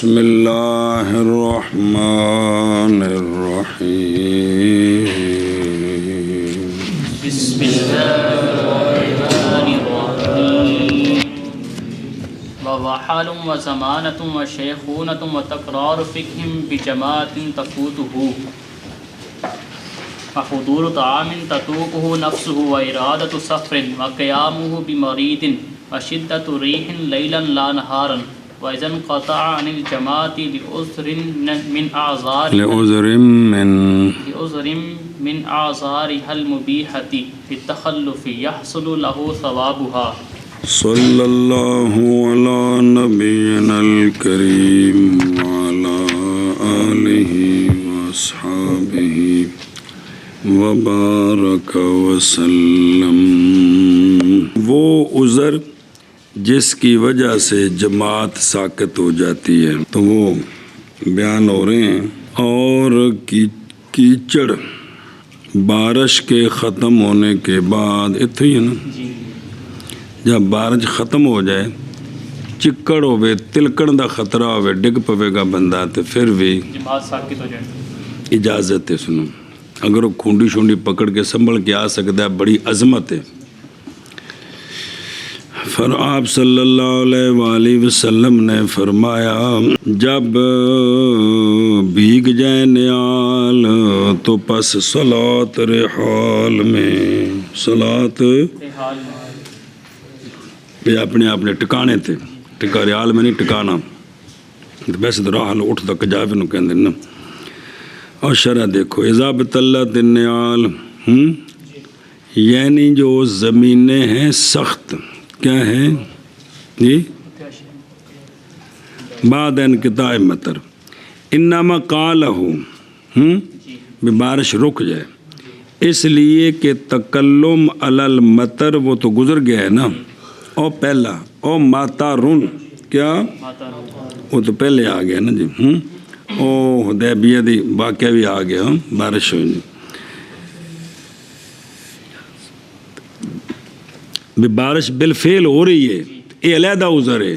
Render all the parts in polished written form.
بسم اللہ الرحمن الرحیم بسم اللہ الرحمن الرحیم ووحال وزمانة وشیخونة وتکرار فقہ بجماعت تفوته وحضور طعام تتوقه نفسه وإرادة سفر وقيامه بمريض وشدة ريح ليلا لا نهارا وإذا انقطع عن الجماعة لعذر من أعذارها المبيحة في التخلف يحصل له ثوابها صلی اللہ علی نبینا الکریم وعلی آلہ واصحابہ وبارک وسلم۔ وہ عذر جس کی وجہ سے جماعت ساقط ہو جاتی ہے تو وہ بیان ہو رہے ہیں۔ اور کیچڑ بارش کے ختم ہونے کے بعد اتھے ہی ہے نا، جب بارش ختم ہو جائے چکڑ ہوئے تلکن دا خطرہ ہوئے ڈگ پوے گا بندہ تو پھر بھی جماعت ساقط ہو جائے اجازت ہے۔ سنو، اگر وہ کھونڈی شونڈی پکڑ کے سنبھل کے آ سکتا ہے بڑی عظمت ہے۔ آپ صلی اللہ علیہ وآلہ وسلم نے فرمایا جب بھیگ جائے نعال تو پس صلاۃ رحال میں صلاۃ پہ اپنے ٹکانے تھے، ٹکا ریال میں نہیں ٹکانا، ویسے تو راحل اٹھ تک جاوے نو کہندے نا۔ اور شرح دیکھو اذا بطلت النعال، یعنی جو زمینیں ہیں سخت کیا ہے جی بعد انقطاع مطر، انما قالہ بارش رک جائے، اس لیے کہ تکلم علی المطر وہ تو گزر گیا ہے نا، او پہلا او ماتارون کیا وہ تو پہلے آ گیا نا جی، او حدیبیہ دی واقعہ بھی آ گیا، بارش ہوئی بارش بالفعل ہو رہی ہے، یہ علیحدہ عذر ہے۔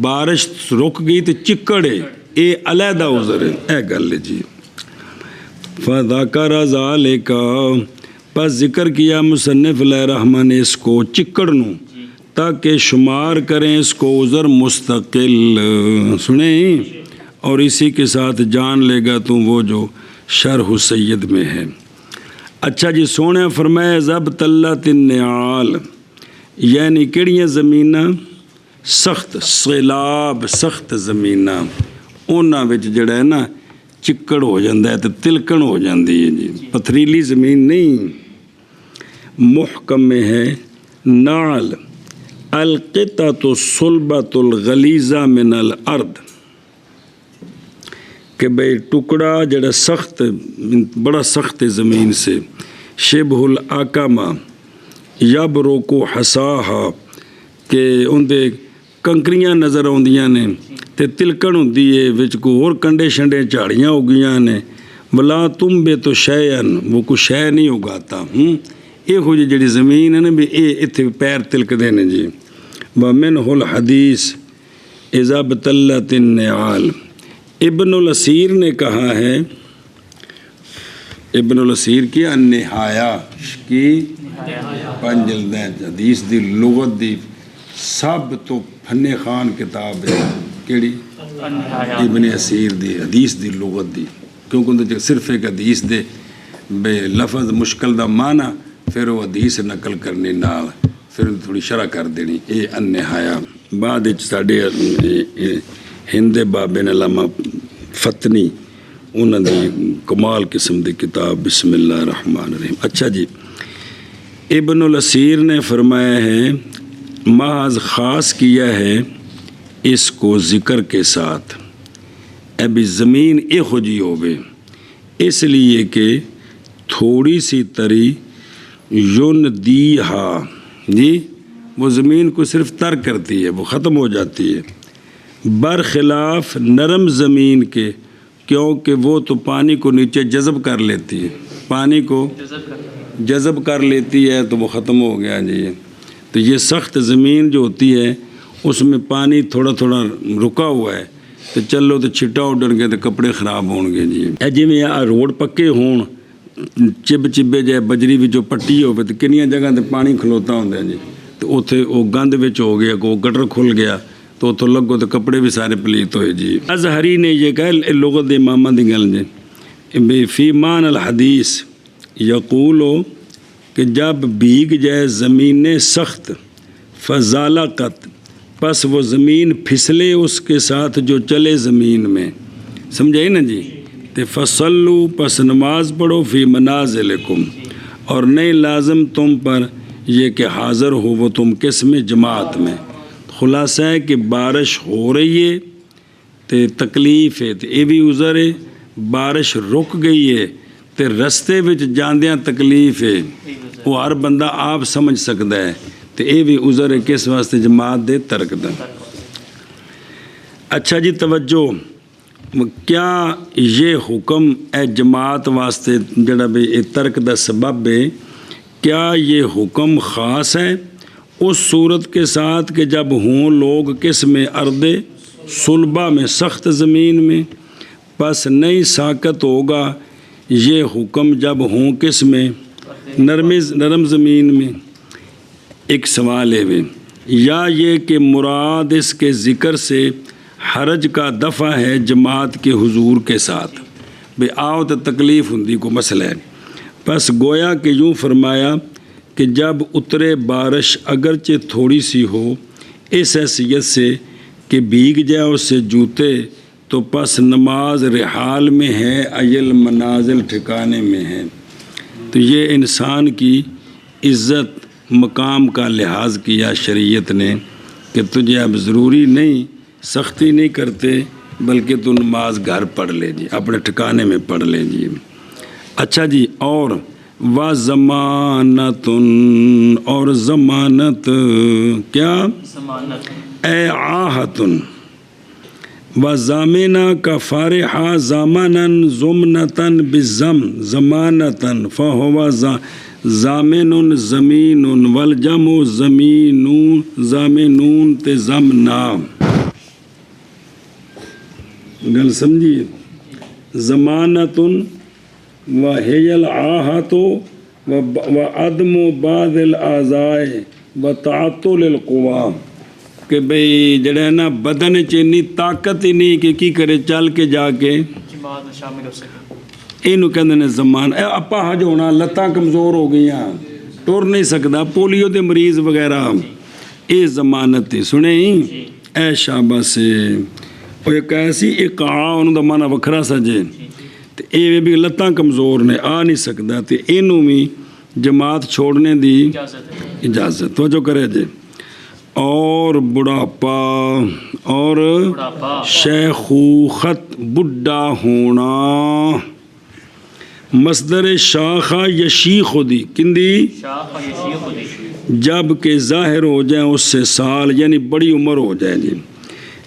بارش رک گئی تو چکڑ ہے، یہ علیحدہ عذر ہے، اے گل جی۔ فذکر ذالک، پس ذکر کیا مصنف علیہ الرحمٰن نے اس کو چکڑ نو، تاکہ شمار کریں اس کو عذر مستقل، سنیں، اور اسی کے ساتھ جان لے گا تم وہ جو شرح سید میں ہے۔ اچھا جی، سونے فرمایا ضب طلت النعال، یعنی کیڑیاں زمیناں سخت سیلاب سخت زمیناں انہاں وچ جڑا ہے نا چکڑ ہو جاندہ ہے تو تلکن ہو جاندی ہے جی، پتھریلی زمین نہیں۔ محکم میں ہے نعل القطعۃ الصلبۃ الغلیظہ من الارض، کہ بھئی ٹکڑا جڑا سخت بڑا سخت زمین سے، شبہ العقمہ یبرق حصاہا، کہ اندے کنکریاں نظر آندیاں نے تے تلکن ہوندی ہے وچ کو اور کنڈے شنڈے جھاڑیاں اگیاں نے، ولا تم بے تو شیئن، وہ کوئی شے نہیں اگاتا۔ یہ ہو جڑی زمین ہے نا بھی اے اتھے پیر تلکدے نے جی۔ ومنہ الحدیث اذا بطلت النعال، ابن الاسیر نے کہا ہے، ابن الاسیر کی النہایہ کی پنج جلدیں حدیث دی لغت دی سب تو فن خان کتاب ہے، کیڑی ابن اسیر دی حدیث دی لغت دی، کیونکہ صرف ایک حدیث دے بے لفظ مشکل دا معنی پھر وہ حدیث نقل کرنی نال پھر تھوڑی شرح کر دینی۔ اے النہایہ بعد ساڈے ہند بابے نے علامہ فتنی انہوں نے کمال قسم دی کتاب بسم اللہ الرحمن الرحیم۔ اچھا جی، ابن الاسیر نے فرمایا ہے محض خاص کیا ہے اس کو ذکر کے ساتھ، ابھی زمین ایہو جی ہوئے اس لیے کہ تھوڑی سی تری یون دی ہا جی، وہ زمین کو صرف تر کرتی ہے، وہ ختم ہو جاتی ہے، برخلاف نرم زمین کے، کیونکہ وہ تو پانی کو نیچے جذب کر لیتی ہے، پانی کو جذب کر لیتی ہے تو وہ ختم ہو گیا جی۔ تو یہ سخت زمین جو ہوتی ہے اس میں پانی تھوڑا تھوڑا رکا ہوا ہے، ਤੇ ਚੱਲੋ ਤੇ ਛਿੱਟਾ ਉੱਡਣਗੇ ਤੇ ਕੱਪੜੇ ਖਰਾਬ ਹੋਣਗੇ ਜੀ। ਇਹ ਜਿਵੇਂ ਆ ਰੋਡ ਪੱਕੇ ਹੋਣ, ਚਿੱਬੇ ਜੇ ਬਜਰੀ ਵਿੱਚੋਂ ਪੱਟੀ ਹੋਵੇ ਤੇ ਕਿੰਨੀਆਂ ਜਗ੍ਹਾ ਤੇ ਪਾਣੀ ਖਲੋਤਾ ਹੁੰਦਾ ਜੀ, ਤੇ ਉੱਥੇ ਉਹ ਗੰਦ ਵਿੱਚ ਹੋ ਗਿਆ, ਕੋ ਗਟਰ ਖੁੱਲ ਗਿਆ تو اتوں لگو تو کپڑے بھی سارے پلیت ہوئے جی۔ ازہری نے یہ کہا لغت دے امامہ دی گل جی فی مان الحدیث یقولو کہ جب بھیگ جائے زمین سخت فزالقت پس وہ زمین پھسلے اس کے ساتھ جو چلے زمین میں، سمجھائی نا جی؟ تے فصلو پس نماز پڑھو فی منازلکم، اور نہیں لازم تم پر یہ کہ حاضر ہو وہ تم کس میں جماعت میں۔ خلاصہ ہے کہ بارش ہو رہی ہے تو تکلیف ہے تو یہ بھی عذر ہے، بارش رک گئی ہے تو رستے وچ جاندیاں تکلیف ہے، وہ ہر بندہ آپ سمجھ سکتا ہے، تو یہ بھی عذر ہے کس واسطے جماعت دے ترک دا۔ اچھا جی توجہ، کیا یہ حکم اے جماعت واسطے جڑا بھی ترک دا سبب ہے، کیا یہ حکم خاص ہے اس صورت کے ساتھ کہ جب ہوں لوگ کس میں ارض صلبہ میں سخت زمین میں، پس نہیں ساکت ہوگا یہ حکم جب ہوں کس میں نرم زمین میں؟ ایک سوال ہے وہ، یا یہ کہ مراد اس کے ذکر سے حرج کا دفع ہے جماعت کے حضور کے ساتھ، بے آؤ تو تکلیف ہندی کو مسئلہ ہے، پس گویا کہ یوں فرمایا کہ جب اترے بارش اگرچہ تھوڑی سی ہو اس حیثیت سے کہ بھیگ جائے اس سے جوتے، تو پس نماز رحال میں ہے ایل منازل ٹھکانے میں ہے۔ تو یہ انسان کی عزت مقام کا لحاظ کیا شریعت نے کہ تجھے اب ضروری نہیں، سختی نہیں کرتے، بلکہ تو نماز گھر پڑھ لے جی، اپنے ٹھکانے میں پڑھ لے جی۔ اچھا جی، اور وَزَمَانَةٌ، اور ضمانت، کیا؟ اے آہتن، وَزَامِنَا کا فارحہ زَامَنًا ضُمْنَةً بِالزَّمْ ضمانتاً فَهُوَ ضامن زمین والجمع زمین ضامنون تے ضمنا، گل سمجھیے؟ ضمانتن وَهِيَ الْعَاهَةُ وَعَدْمُ بَعْضِ الْأَعْضَاءِ وَتَعَطُّلِ الْقُوَّةِ، کہ بھئی جڑا ہے نا بدن چینی طاقت ہی نہیں کہ کی کرے چل کے جا کے جماعت میں شامل ہو سکے، اینو کہندے نے زمان اپاہج ہونا، لتاں کمزور ہو گئیاں، ٹر نہیں سکدا، پولیو دے مریض وغیرہ، اے ضمانت ہے۔ سنے ہی اے شابہ سے وہ ایک ایسی اقعاء انہوں دا معنی وکھرا سجے، تو اے بھی لتاں کمزور نے آ نہیں سکدا، تو اینو بھی جماعت چھوڑنے دی اجازت، توجہ کرے جے۔ اور بڑھاپا اور شیخوخت بڈھا ہونا، مصدر شاخہ یشیخ دی کندی، جب کہ ظاہر ہو جائے اس سے سال، یعنی بڑی عمر ہو جائے جی،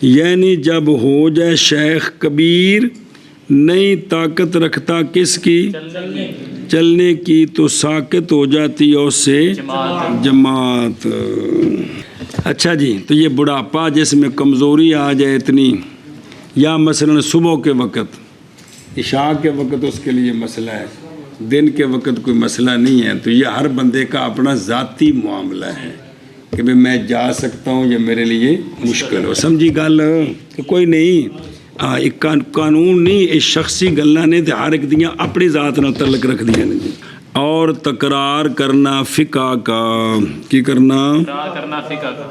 یعنی جب ہو جائے شیخ کبیر، نئی طاقت رکھتا کس کی؟ چلنے کی، تو ساکت ہو جاتی ہے اس سے جماعت۔ اچھا جی، تو یہ بڑھاپا جس میں کمزوری آ جائے اتنی، یا مثلا صبح کے وقت، عشاء کے وقت اس کے لیے مسئلہ ہے، دن کے وقت کوئی مسئلہ نہیں ہے، تو یہ ہر بندے کا اپنا ذاتی معاملہ ہے کہ بھئی میں جا سکتا ہوں یا میرے لیے مشکل ہو، سمجھی گل؟ کہ کوئی نہیں، ایک قانون نہیں، ایک شخصی گلاں نے تے ہر ایک دیاں اپنی ذات نال تعلق رکھ دیاں نے جی۔ اور تکرار کرنا فقہ کا، کی کرنا؟ تکرار کرنا فقہ کا،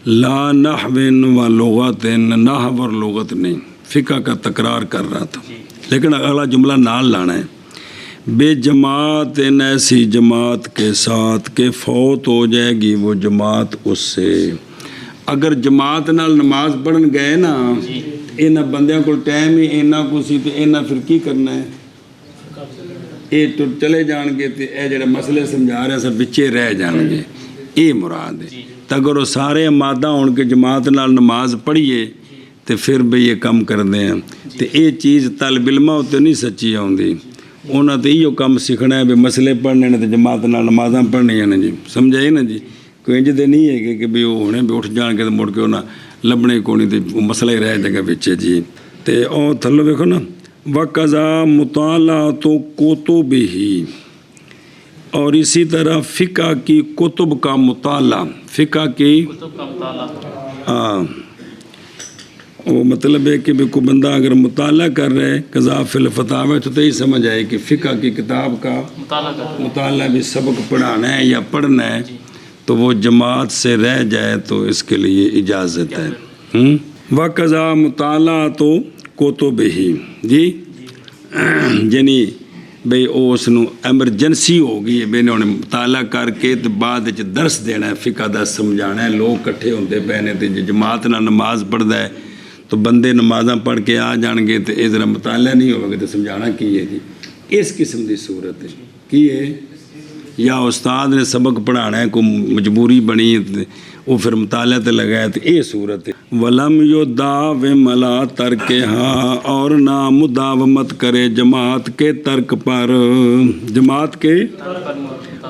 لا نحو و لغت، نحو اور لغت نہیں، فقہ کا تکرار کر رہا تھا، لیکن اگلا جملہ نال لانا ہے، بے جماعت ایسی جماعت کے ساتھ کہ فوت ہو جائے گی وہ جماعت اس سے۔ اگر جماعت نال نماز پڑھن گئے نا، اینا بندیاں کو ٹائم ہی اینا کو سی، تو اینا پھر کی کرنا ہے؟ اے تو چلے جان گے، تو اے جڑے مسئلے سمجھا رہے ہیں سب بچے رہ جان گے، اے مراد ہے۔ تو اگر وہ سارے مادہ ہون کے جماعت نال نماز پڑھیے تو پھر بھی یہ کم کر دیں، تو اے چیز طالب علماں ہوتے نہیں سچی آؤندی، انہاں تو ایو کم سیکھنا ہے بھی مسئلے پڑھنے نے تو جماعت نال نمازاں پڑھنیاں نے جی، سمجھائی نا جی؟ کوئی انج دے نہیں ہے کہ بھی وہ ہونے بھی اٹھ جان کے تو مڑ کے انہاں ਲੱਭਣੇ ਕੋਣੀ ਤੇ ਮਸਲਾ ਹੀ ਰਹਿ ਜਾਏਗਾ ਵਿੱਚ ਜੀ। ਤੇ ਉਹ ਥੱਲੇ ਵੇਖੋ ਨਾ, ਵਕਜ਼ਾ ਮੁਤਾਲਾ ਤੋਂ ਕੁਤੁਬ ਹੀ, اور اسی طرح فقہ کی کتب کا مطالعہ، فقہ کی کتب کا مطالعہ، ہاں وہ مطلب ہے کہ کوئی بندہ اگر مطالعہ کر رہے قضاء فی الفتاوی تو یہی سمجھ آئے کہ فقہ کی کتاب کا مطالعہ بھی سبق پڑھانا ہے یا پڑھنا ہے تو وہ جماعت سے رہ جائے تو اس کے لیے اجازت ہے۔ وقضاء مطالعہ تو کتب ہی جی، یعنی بھئی اس نو ایمرجنسی ہو گئی ہے، بھئی انہوں نے مطالعہ کر کے تو بعد درس دینا ہے، فقہ دا سمجھانا ہے، لوگ کٹھے ہوندے پہنے تے جماعت نہ نماز پڑھدا ہے تو بندے نمازاں پڑھ کے آ جان گے تو ادھر مطالعہ نہیں ہوگا تو سمجھانا کی ہے جی، اس قسم دی صورت ہے کی ہے، یا استاد نے سبق پڑھانا ہے کوئی مجبوری بنی وہ پھر مطالعہ تے لگایا تو یہ صورت ہے۔ ولم یداوم علی ترکہا، اور نہ مداومت کرے جماعت کے ترک پر، جماعت کے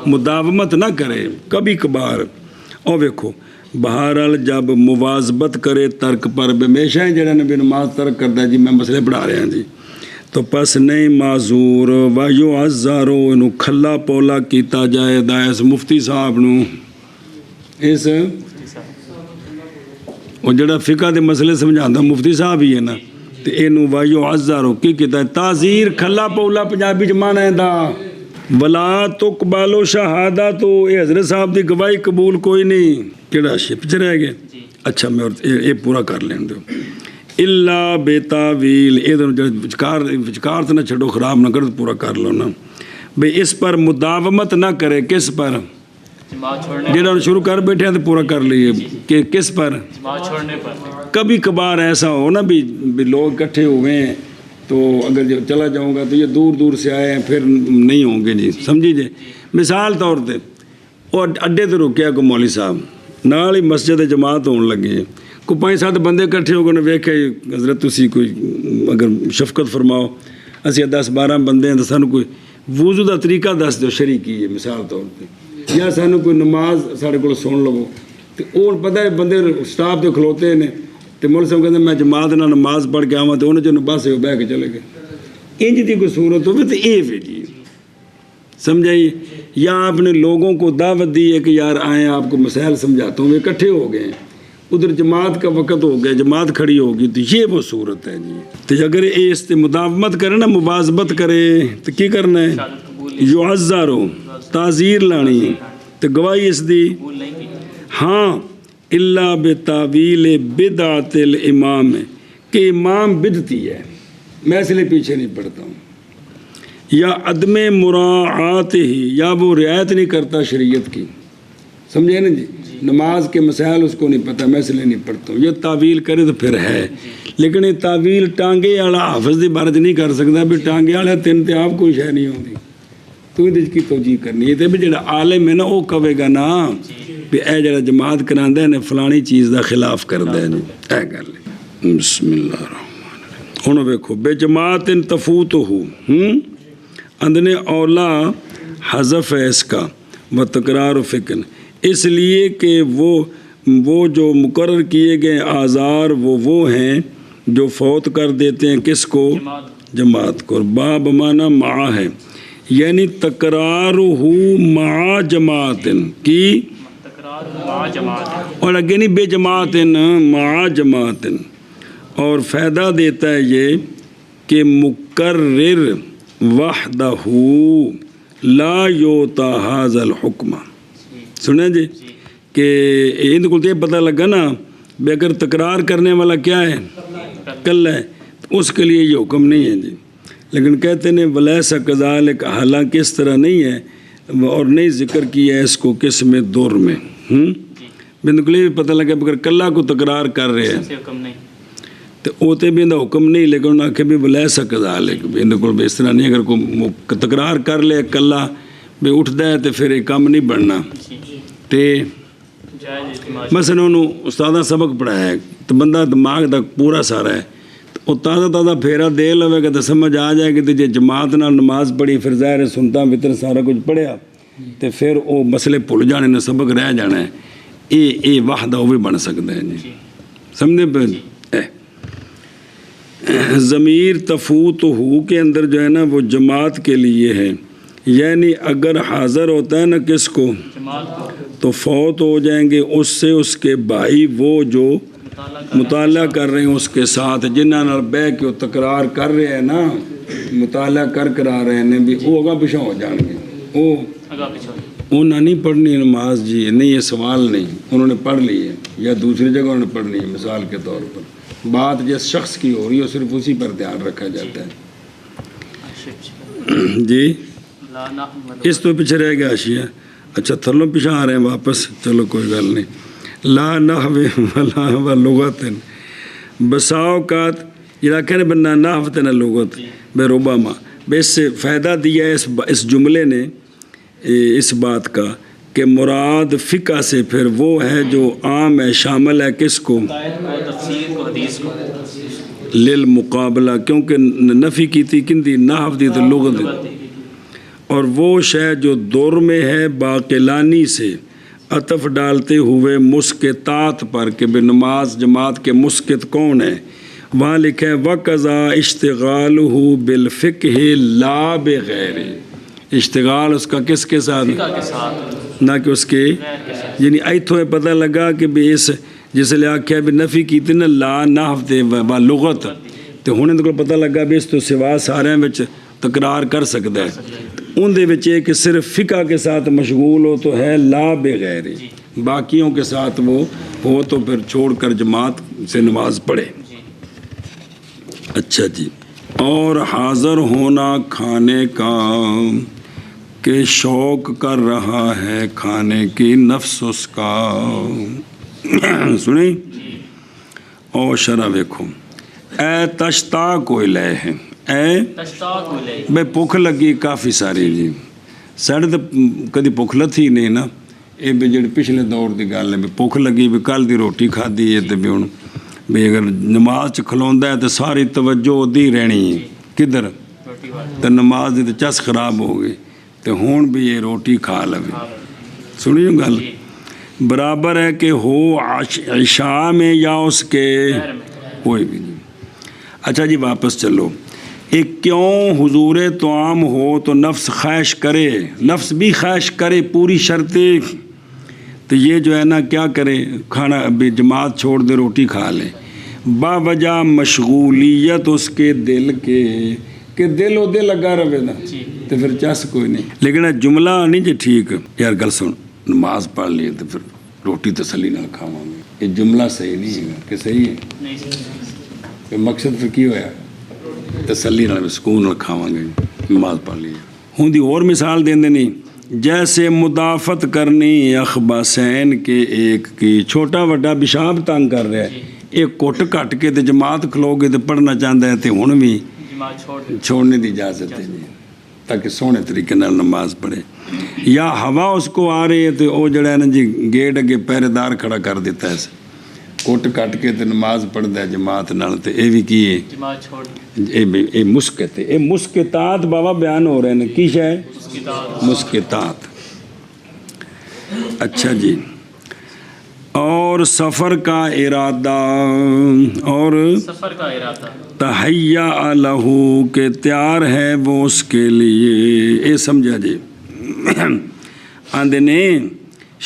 مداومت نہ کرے کبھی کبھار۔ اور دیکھو بہرحال جب مواظبت کرے ترک پر، ہمیشہ ہی جڑا نبی نماز ترک کرتا ہے جی میں مسئلے پڑھا رہا ہوں جی، تو پس نہیں معذور ویعذر، انہوں کھلا پولا کیتا جائے دائس مفتی صاحب نو، اس وہ جڑا فقہ دے مسئلے سمجھاتا مفتی صاحب ہی ہے نا، تو اینو ویعذر کی کیتا ہے تعذیر، کھلا پولا پنجابی چ مانا ہے دا، ولا تقبل شہادہ، تو اے حضرت صاحب دی گواہی قبول کوئی نہیں، کیڑا شپ چ رہ گئے، اچھا میں یہ پورا کر لین دو، الا بتاویل، وچکار تو نہ چھڑو خراب نہ کرو، پورا کر لو نا بھئی، اس پر مداومت نہ کرے، کس پر، جڑا شروع کر بیٹھے ہیں تو پورا کر لیے، کہ کس پر، کبھی کبھار ایسا ہو نا بھی لوگ اکٹھے ہوئے ہیں تو اگر چلا جاؤں گا تو یہ دور دور سے آئے ہیں پھر نہیں ہوں گے جی، سمجھی جی، مثال طور پہ وہ اڈے تو رکیا کو مولوی صاحب نال ہی مسجد جماعت ہونے لگے، کوئی 5-7 بندے کٹھے ہو گئے نے ویکھے حضرت تسی کوئی اگر شفقت فرماؤ اسی 10-12 بندے ہیں تو سانو کوئی وضو دا طریقہ دس دو شریکی ہے مثال طور پہ، یا سانو کوئی نماز ساڑھے کو سن لو تو وہ پتہ ہے بندے سٹاف تو کھلوتے ہیں تو مول صاحب کہتے ہیں میں جماعت نہ نماز پڑھ کے آواں تو انہوں جو بس ہے وہ بہ کے چلے گئے، انج دی کوئی صورت ہوگی تو یہ پھر جی سمجھائیے، یا آپ نے لوگوں کو دعوت دی ہے کہ یار آئیں آپ کو مسائل سمجھاتا ہوں، وہ اکٹھے ہو گئے ہیں، ادھر جماعت کا وقت ہو گیا، جماعت کھڑی ہوگی تو یہ وہ صورت ہے جی، تو اگر اس سے مداومت کرے نا، مواظبت کرے تو کی کرنا ہے، یعذر ہو، تعذیر لانی ہے تو گواہی اس دی، ہاں الا بتاویل بدعت الامام، کہ امام بدعتی ہے، میں اس لیے پیچھے نہیں پڑتا ہوں، یا عدم مراعات ہی، یا وہ رعایت نہیں کرتا شریعت کی، سمجھے نا جی، نماز کے مسائل اس کو نہیں پتہ میں اس لیے نہیں پڑھتا ہوں، یہ تعویل کرے تو پھر ہے، لیکن یہ تعویل ٹانگے والا حافظ دی بارت نہیں کر سکتا بھی ٹانگے والا تین تے آپ کوئی شے نہیں ہوتی، تو یہ کی توجیہ کرنی ہے، بھی جڑا عالم ہے نا وہ کہے گا نا بھی اے جڑا جماعت کراندا ہے نے فلانی چیز دا خلاف کردا ہے جی، اے گل بسم اللہ الرحمن الرحیم۔ ہن ویکھو بے جماعت تفوتہ اندنے اولا حذف ہے اس کا و تکرار و فکر، اس لیے کہ وہ جو مقرر کیے گئے آزار وہ ہیں جو فوت کر دیتے ہیں کس کو، جماعت کو، باب مانا مع ہے، یعنی تکرار ہو مع جماعت کی، اور اگے نہیں بے جماعت مع جماعت، اور فائدہ دیتا ہے یہ کہ مقرر وحدہ لا یوتا ھذا الحکم، سنیں جی کہ ان کو یہ پتہ لگا نا بے اگر تکرار کرنے والا کیا ہے کل ہے، اس کے لیے یہ حکم نہیں ہے جی، لیکن کہتے ہیں ولیس کذالک، حالانکہ اس طرح نہیں ہے، اور نہیں ذکر کیا ہے اس کو کس میں دور میں، بالکل بھی پتہ لگا بغیر کلہ کو تکرار کر رہے ہیں تو اوتے بھی اندہ حکم نہیں، لیکن انہوں نے آکھے بھی ولیس کذالک، بالکل بھی اس طرح نہیں، اگر کوئی تکرار کر لے کلہ بھی اٹھتا ہے تو پھر ایک کام نہیں بڑھنا، تے مثلا انہوں استادہ سبق پڑھایا ہے تو بندہ دماغ تک پورا سارا ہے، وہ تازہ پھیرا دے لوے گا تو سمجھ آ جائے گی، تو جی جماعت نہ نماز پڑھی پھر ظاہر سنتا وطر سارا کچھ پڑھیا تو پھر وہ مسئلے بھول جانے نے، سبق رہ جانا ہے، یہ وحدہ وہ بھی بن سکتا ہے جی، سمجھے پہ ضمیر تفوت ہو کے اندر جو ہے نا وہ جماعت کے لیے ہے، یعنی اگر حاضر ہوتا ہے نا کس کو تو فوت ہو جائیں گے اس سے اس کے بھائی وہ جو مطالعہ کر رہے ہیں اس کے ساتھ، جنہاں نال بہ کے وہ تکرار کر رہے ہیں نا، مطالعہ کر آ رہے ہیں بھی وہ اگاں پیچھے ہو جان گے، وہ انہوں نہیں پڑھنی نماز جی، نہیں یہ سوال نہیں، انہوں نے پڑھ لی ہے یا دوسری جگہ انہوں نے پڑھنی ہے، مثال کے طور پر بات جس شخص کی ہو رہی ہے صرف اسی پر دھیان رکھا جاتا ہے جی۔ اس تو پیچھے رہ گیا اشیاء، اچھا تھلوں پیچھے آ رہے ہیں واپس، چلو کوئی گل نہیں۔ لا نحو ولا لغت، بسا اوقات یہ رکھے نا بنا نحو تے نہ لغت بے ربما، بے اس سے فائدہ دیا ہے اس جملے نے اس بات کا کہ مراد فقہ سے پھر وہ ہے جو عام ہے، شامل ہے کس کو؟ للمقابلہ، کیونکہ نفی کی تھی کن دی؟ نحو دی تو لغت دی، اور وہ شے جو دور میں ہے باقلانی سے عطف ڈالتے ہوئے مسکتات پر کہ بے نماز جماعت کے مسکت کون ہے، وہاں لکھا ہے وَقَضَا اشتغالُهُ بِالْفِقْهِ لَا بِغَيْرِ، اشتغال اس کا کس کے ساتھ؟ نہ کہ اس کے، یعنی ایتھوں پتہ لگا کہ بھی اس جس لئے آکھیا بھی نفی کی تھی نا لا نحو تے و لغت، تو ہونے تو پتہ لگا بھی اس تو سوا سارے وچ تکرار کر سکتا ہے، ان دے وچ ایک صرف فقہ کے ساتھ مشغول ہو تو ہے لا بغیر، باقیوں کے ساتھ وہ ہو تو پھر چھوڑ کر جماعت سے نماز پڑھے۔ اچھا جی، اور حاضر ہونا کھانے کا کہ شوق کر رہا ہے کھانے کی نفس اس کا، سنیں اور شرح ویکھو، اے تشتاق الیہ ہے، اے بے بھوک لگی کافی ساری جی، ساڑھے تو کدی بھوک لتھی نہیں نا، یہ بھی جڑی پچھلے دور دی گل ہے بھی بھوک لگی بھی کل دی روٹی کھادی ہے، تو بھی ہوں بھی اگر نماز چ کھلوندا ہے تو ساری توجہ دی رہنی ہے کدھر، تو نماز دی تو چس خراب ہو گئی، تو ہون بھی یہ روٹی کھا لوے، سنیو گل برابر ہے کہ ہو عشاء میں یا اس کے کوئی بھی نہیں۔ اچھا جی واپس چلو، ایک کیوں حضور تو عام ہو تو نفس خواہش کرے، نفس بھی خواہش کرے پوری شرطیں، تو یہ جو ہے نا کیا کرے، کھانا بھی جماعت چھوڑ دے روٹی کھا لے، با وجہ مشغولیت اس کے دل کے کہ دل او دل لگا رہے نا، تو پھر چس کوئی نہیں، لیکن جملہ نہیں جی ٹھیک یار گل سن، نماز پڑھ لیے تو پھر روٹی تسلی نہ کھاواں گے، یہ جملہ صحیح نہیں ہے کہ صحیح ہے، مقصد پھر کی ہویا تسلی نہ سکون نہ کھاواں گے، نماز پڑھ لیے۔ ہوں دی اور مثال دیں دے نہیں، جیسے مدافعت کرنی اخباسین کے ایک کی، چھوٹا وڈا پیشاب تنگ کر رہا ہے، ایک کٹ کٹ کے تے جماعت کھلو گے تو پڑھنا چاہتا ہے تو ہن بھی چھوڑنے دی اجازت ہے جی، تاکہ سونے طریقے نال نماز پڑھے، یا ہوا اس کو آ رہی ہے تو وہ جڑا ہے نا جی گیٹ اگے پہرے دار کھڑا کر دیتا ہے، کٹ کٹ کے تے نماز پڑھتا ہے جماعت نال، تو یہ بھی کی ہے یہ مسکت ہے، یہ مسکتات بابا بیان ہو رہے ہیں، کی شے مسکتات۔ اچھا جی، اور سفر کا ارادہ، اور سفر کا ارادہ تہیّا لہو کہ تیار ہے وہ اس کے لیے، اے سمجھا جی آندھنے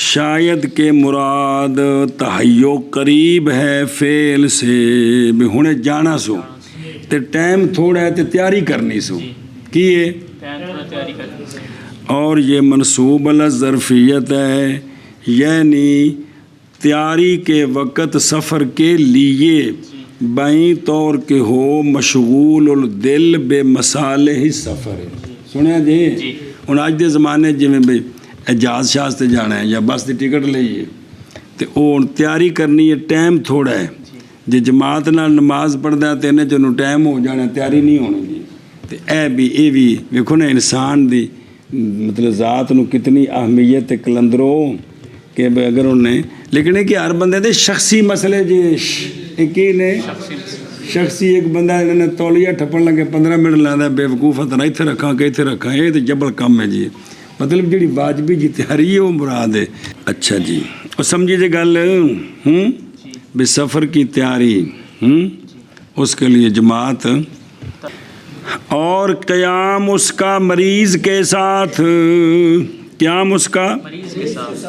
شاید کہ مراد تہیّو قریب ہے فعل سے، بھی ہونے جانا سو تے ٹائم تھوڑا ہے تے تیاری کرنی سو کیے، اور یہ منصوب الظرفیت ہے، یعنی تیاری کے وقت سفر کے لیے بائیں طور کے ہو مشغول الدل بے مصالح سفر، سنیا جی ہن اج دے زمانے جی میں بھئی جہاز شاز تے جانا ہے یا بس دی ٹکٹ لئیے تو وہ تیاری کرنی ہے، ٹائم تھوڑا ہے، جی جماعت نال نماز پڑھدا ہے تو انہیں جنوں ٹائم ہو جانا، تیاری نہیں ہونی جی، تو اے بھی ویکھو نا انسان دی مطلب ذات نو کتنی اہمیت ہے کلندرو کہ اگر انہیں، لیکن یہ کہ ہر بندے دے شخصی مسئلے جی ایک ہی نے شخصی، ایک بندہ انہیں تولیہ ٹھپن لگے 15 منٹ لانا بے وقوف اتنا اتنے رکھاں کہ اتنے رکھاں، یہ تو جبل کم ہے جی، مطلب جڑی واجبی جی تیاری ہے وہ مراد ہے۔ اچھا جی اور سمجھی جی گل بے سفر کی تیاری اس کے لیے جماعت، اور قیام اس کا مریض کے ساتھ، قیام اس کا مریض کے ساتھ،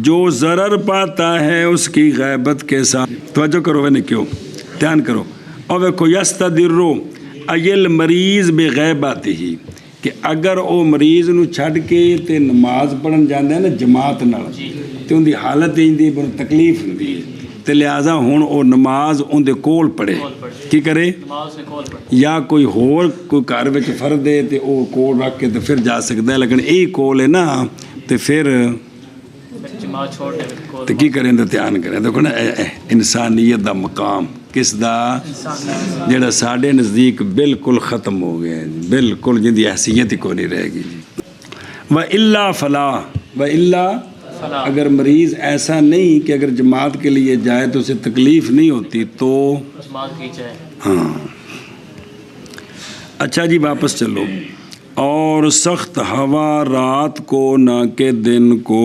جو ضرر پاتا ہے اس کی غیبت کے ساتھ. توجہ کرو میں نے کیوں دھیان کرو. اور ویکھو یستدرو ایل مریض بے غیبت ہی، کہ اگر وہ مریض نو چھڈ کے تے نماز پڑھن جاندا ہے نا جماعت نال تے ان دی حالت ایندی بڑی تکلیف ہوندی ہے، تے لہٰذا ہن وہ نماز ان دے کول پڑھے. کی کرے؟ نماز میں کول پڑھ، یا کوئی ہور کوئی گھر وچ فرد ہے تے وہ کول رکھ کے تے پھر جا سکتا ہے، لیکن یہ کول ہے نا تے پھر جماعت چھوڑ دے کول. تے کی کریں تے دھیان کریں. دیکھو نا انسانیت دا مقام کس دا جڑا ساڈے نزدیک بالکل ختم ہو گیا ہے، بالکل جن دی حیثیت ہی کوئی نہیں رہے گی. وَإِلَّا فَلَا، وَإِلَّا اگر مریض ایسا نہیں کہ اگر جماعت کے لیے جائے تو اسے تکلیف نہیں ہوتی تو جماعت کی جائے. ہاں. اچھا جی واپس چلو. اور سخت ہوا رات کو نہ کہ دن کو،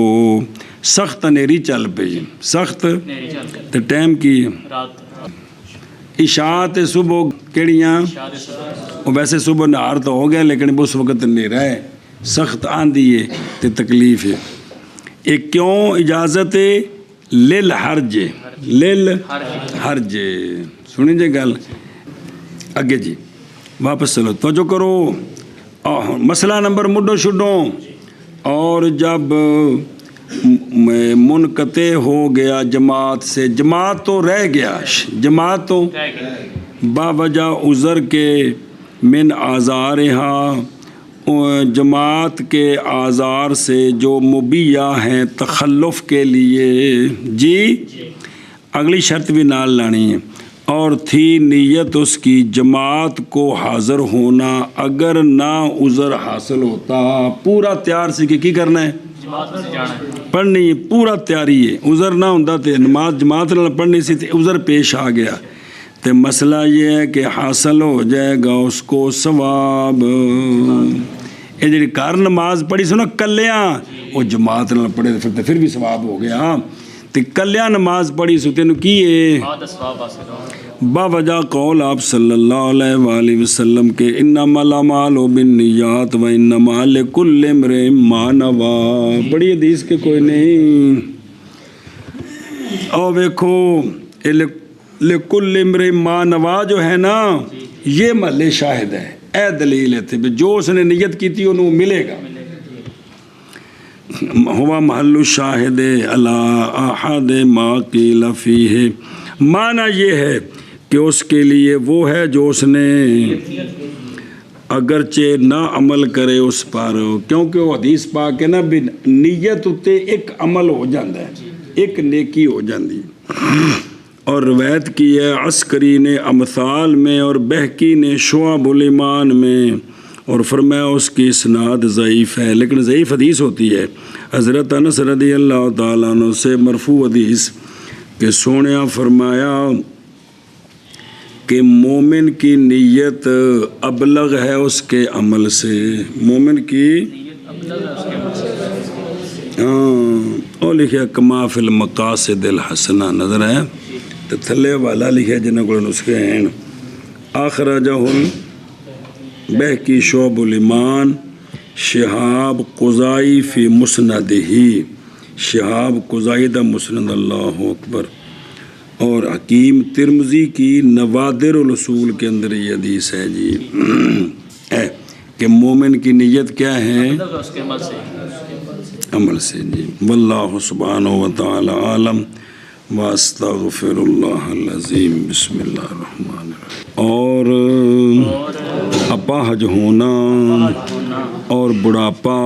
سخت انیری چل پئی، سخت نیری چل پئی، تے ٹائم کی رات عشاء صبح کیڑیاں، شاد صبح، وہ ویسے صبح نہار تو ہو گیا لیکن اس وقت نیرا ہے، سخت آندھی ہے تے تکلیف ہے. ایک کیوں اجازت للحرج، للحرج. سنیں جی گل اگے جی واپس چلو توجہ کرو. مسئلہ نمبر مڈو شڈو. اور جب منقطع ہو گیا جماعت سے، جماعت تو رہ گیا، جماعت تو رہ گئی، باوجہ عذر کے من آزارہا، جماعت کے آزار سے جو مبیہ ہیں تخلف کے لیے. جی اگلی شرط بھی نال لانی ہے. اور تھی نیت اس کی جماعت کو حاضر ہونا، اگر نہ عذر حاصل ہوتا، پورا تیار سی کہ کی کرنا ہے، جماعت میں جانا ہے، پڑھنی ہے، پورا تیاری ہے. عذر نہ ہوندا تے نماز جماعت نال پڑھنی سی تے عذر پیش آ گیا تے مسئلہ یہ ہے کہ حاصل ہو جائے گا اس کو ثواب. یہ جڑی گھر نماز پڑھی سو نا کلیاں، وہ جماعت نال پڑھے تے پھر بھی ثواب ہو گیا. تے کلیاں نماز پڑھی سو تینوں کی ہے بعد ثواب حاصل ہو. باوجہ قول آپ صلی اللہ علیہ وآلہ وسلم کے انما الاعمال بالنیات و انما لکل امرئ ما نوی. بڑی حدیث کے کوئی نہیں. اور دیکھو لکل امرئ ما نوی جو ہے نا یہ محل شاہد ہے، اے دلیل ہے کہ جو اس نے نیت کی تھی انہوں ملے گا. ہوا محل الشاہد علی احد ما قیل فیہ. معنی یہ ہے کہ اس کے لیے وہ ہے جو اس نے اگرچہ نہ عمل کرے اس پر، کیونکہ وہ حدیث پاک ہے نا بھی نیت اتے ایک عمل ہو جاتا ہے، ایک نیکی ہو جاتی. اور روایت کی ہے عسکری نے امثال میں اور بہقی نے شعب الایمان میں، اور فرمایا اس کی اسناد ضعیف ہے، لیکن ضعیف حدیث ہوتی ہے. حضرت انس رضی اللہ تعالیٰ عنہ سے مرفوع حدیث کہ سونیا فرمایا کہ مومن کی نیت ابلغ ہے اس کے عمل سے. مومن کی اور لکھا کما فی المقاصد الحسنہ نظر ہے تو تھلے والا لکھا جنہوں کو نسخے ہیں. آخرجہ بہقی شعب الایمان شہاب قضائی فی مسندہی، شہاب قضائی دا مسند. اللہ اکبر. اور حکیم ترمذی کی نوادر الاصول کے اندر یہ حدیث ہے جی کہ مومن کی نیت کیا ہے، اس کے عمل سے، عمل سے. جی واللہ سبحانہ وتعالی عالم واستغفر اللہ العظیم. بسم اللہ الرحمن الرحیم. اور اپاہج ہونا اور بڑھاپا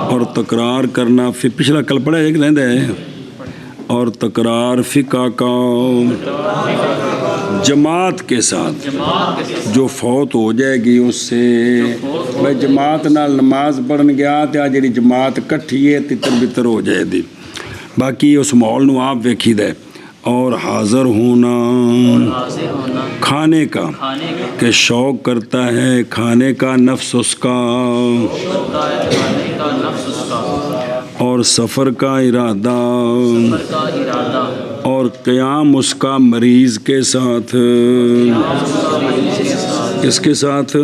اور تکرار کرنا، پھر پچھلا کل پڑھا ایک رہتا ہے. اور تکرار فقہ کا جماعت کے ساتھ جو فوت ہو جائے گی اس سے، بھائی جماعت نال نماز پڑھن گیا تو جڑی جماعت کٹھی ہے تتر بتر ہو جائے دی. باقی اس ماحول نو آپ ویکھی دے. اور حاضر ہونا کھانے کا کہ شوق کرتا ہے کھانے کا نفس اس کا، اور سفر کا ارادہ، اور قیام اس کا مریض کے ساتھ، کس کے ساتھ؟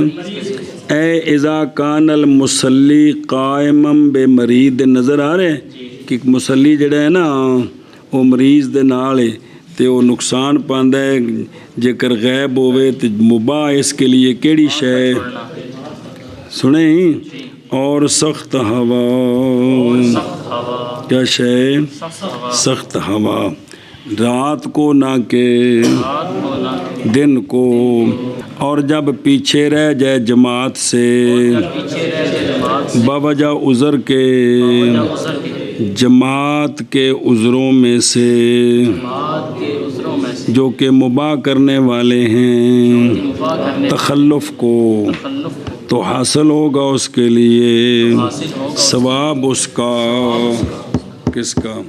اے اذا کان المصلی قائما بمرید، نظر آ رہے کہ مصلی جڑا ہے نا وہ مریض دے نال ہے تے وہ نقصان پاندا ہے جیکر غیب ہوئے تے مباح اس کے لیے کیڑی شے سنیں؟ اور سخت ہوا، کیا شے؟ سخت ہوا، رات کو نہ کہ دن کو، اور جب پیچھے رہ جائے جماعت سے بوجہ عذر کے، جماعت کے عذروں میں سے جو کہ مباح کرنے والے ہیں تخلف کو، تو حاصل ہوگا اس کے لیے ثواب اس کا، کس کا؟